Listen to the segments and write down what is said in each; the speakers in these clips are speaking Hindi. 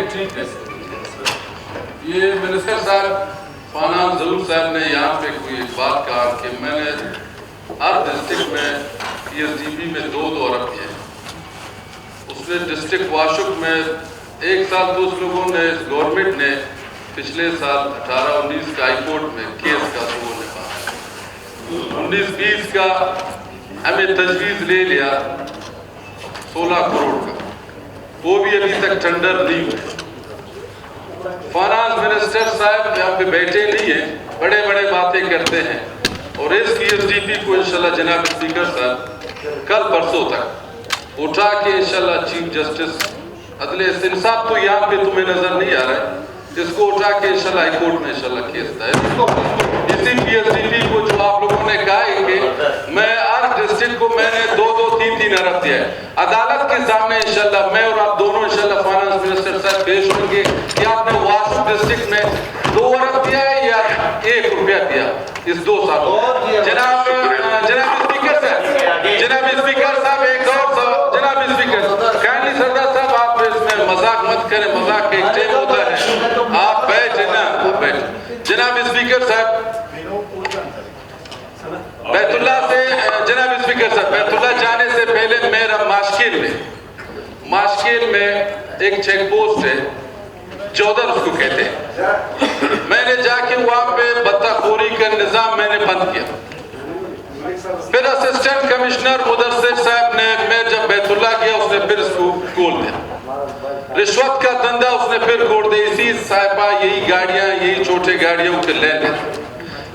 ठीक है। ये मिनिस्टर साहब फानान जरूर साहब ने यहाँ पे कोई बात कहा कि मैंने हर डिस्ट्रिक्ट में PSDB में 2 अरब दिए। उसने डिस्ट्रिक्ट वाशुक में एक साल तो उस लोगों ने, गवर्नमेंट ने पिछले साल 18-19 का हाईकोर्ट में केस का लोगों ने कहा, 19-20 का हमें तजवीज़ ले लिया 16 करोड़ का, वो भी अभी तक टेंडर नहीं हुए। फाइनेंस मिनिस्टर साहब यहाँ पे बैठे नहीं हैं, बड़े बड़े बातें करते हैं। और इस PSDB को इंशाल्लाह जनाब स्पीकर साहब कल परसों तक उठा के इंशाल्लाह चीफ जस्टिस अदले इंसाफ तो यहाँ पे तुम्हें नजर नहीं आ रहा है, इसको उठा के इंशाल्लाह हाईकोर्ट में इंशाल्लाह केस दायर। इसी PSDB को जो आप लोगों ने कहा है कि मैं हर डिस्ट्रिक्ट को मैंने 2-2, 3-3 अरब दिया है, अदालत के सामने इंशाल्लाह मैं और आप दोनों इंशाल्लाह फाइनेंस मिनिस्टर साहब पेश होंगे कि आपने वाशुक डिस्ट्रिक्ट में 2 अरब दिया है या 1 रुपया दिया इस 2 सालों। जनाब स्पीकर साहब एक और जनाब स्पीकर काइंडली सरदार साहब आप इसमें मजाक मत करें, मजाक एक टाइम होता है, आप बैठे ना, आप बैठे। जनाब स्पीकर साहब बैतुल्ला से, जनाब स्पीकर साहब बैतुल्ला जाने से पहले मेरा माशकिल में एक चेक पोस्ट है, 14 उसको कहते हैं। मैंने जाके वहां पे बत्ताखोरी का निजाम मैंने बंद किया। फिर असिस्टेंट कमिश्नर मुदस्सिर साहब ने, मैं जब बैतुल्ला गया उसने फिर इसको खोल दिया, रिश्वत का धंधा उसने फिर खोल दिया। इसी साहिबा यही गाड़ियां, यही छोटे गाड़ियों के लेने।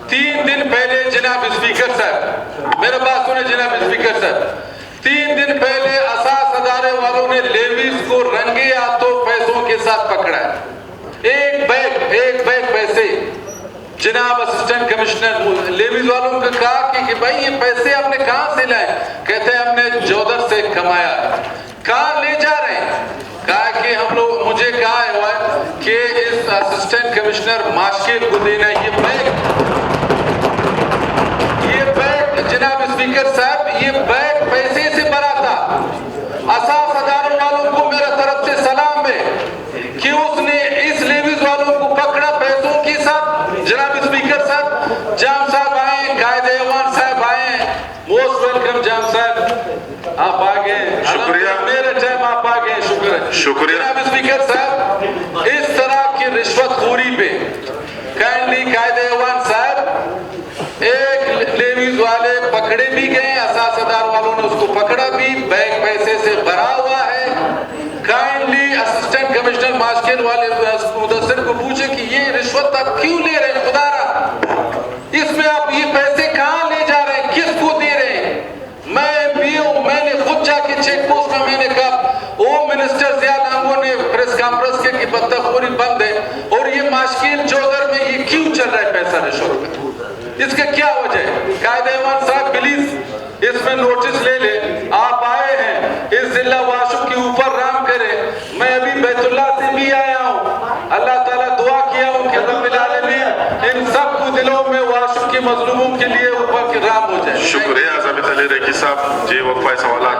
3 दिन पहले जनाब स्पीकर साहब, मेरे बात सुने जनाब स्पीकर साहब, 3 दिन पहले असास अदारे वालों ने लेवीज को रंगे हाथों पैसों के साथ पकड़ा है। एक बैग पैसे। जनाब असिस्टेंट कमिश्नर लेवीज वालों को कहा कि भाई ये पैसे आपने कहां से लाए? कहते हैं हमने जोधर से कमाया है। कहां ले जा रहे हैं? कहा कि हम लोग, मुझे कहा हुआ है कि इस असिस्टेंट कमिश्नर माशकिल को देना ये बैग, जनाब स्पीकर साहब ये बैग पैसे से भरा था। असास अदारों वालों को मेरा तरफ से सलाम है कि उसने इस लेवीज वालों को पकड़ा पैसों के साथ। जनाब स्पीकर साहब, जाम साहब आए, कायदे अवान साहब आए, मोस्ट वेलकम जाम साहब, आप आ गए, शुक्रिया, मेरे टाइम आप आ गए, शुक्रिया। जनाब स्पीकर साहब, इस तरह की रिश्वतखोरी पे काइंडली कायदे अवान साहब, एक लेवीज वाले पकड़े भी गए, असासदार वालों ने उसको पकड़ा भी, बैग पैसे से भरा हुआ है। काइंडली असिस्टेंट कमिश्नर माशकिल वाले मुदस्सिर को पूछे कि ये रिश्वत आप क्यों ले रहे हैं? खुदारा, इसमें आप ये पैसे कहां ले जा रहे हैं, किसको दे रहे हैं? मैं भी हूं, मैंने खुद जाके चेक पोस्ट में मैंने कहा वो मिनिस्टर जिया लांगो ने प्रेस कॉन्फ्रेंस के कि बत्ताखोरी बंद है, और ये माशकिल जोधर में ये क्यों चल रहा है पैसा रिश्वत का, इसका क्या वजह है? कायदेवान साहब प्लीज इसमें नोटिस ले ले, आप आए हैं इस जिला वाशुक के ऊपर राम करे। मैं अभी बैतुल्ला से भी आया हूँ, अल्लाह ताला दुआ किया हूँ कि रब्बिल आलमीन इन सब को दिलों में वाशुक के मजलूमों के लिए ऊपर के राम हो जाए। शुक्रिया ज़ाबित अली रेकी साहब जी, वक्फा सवालात।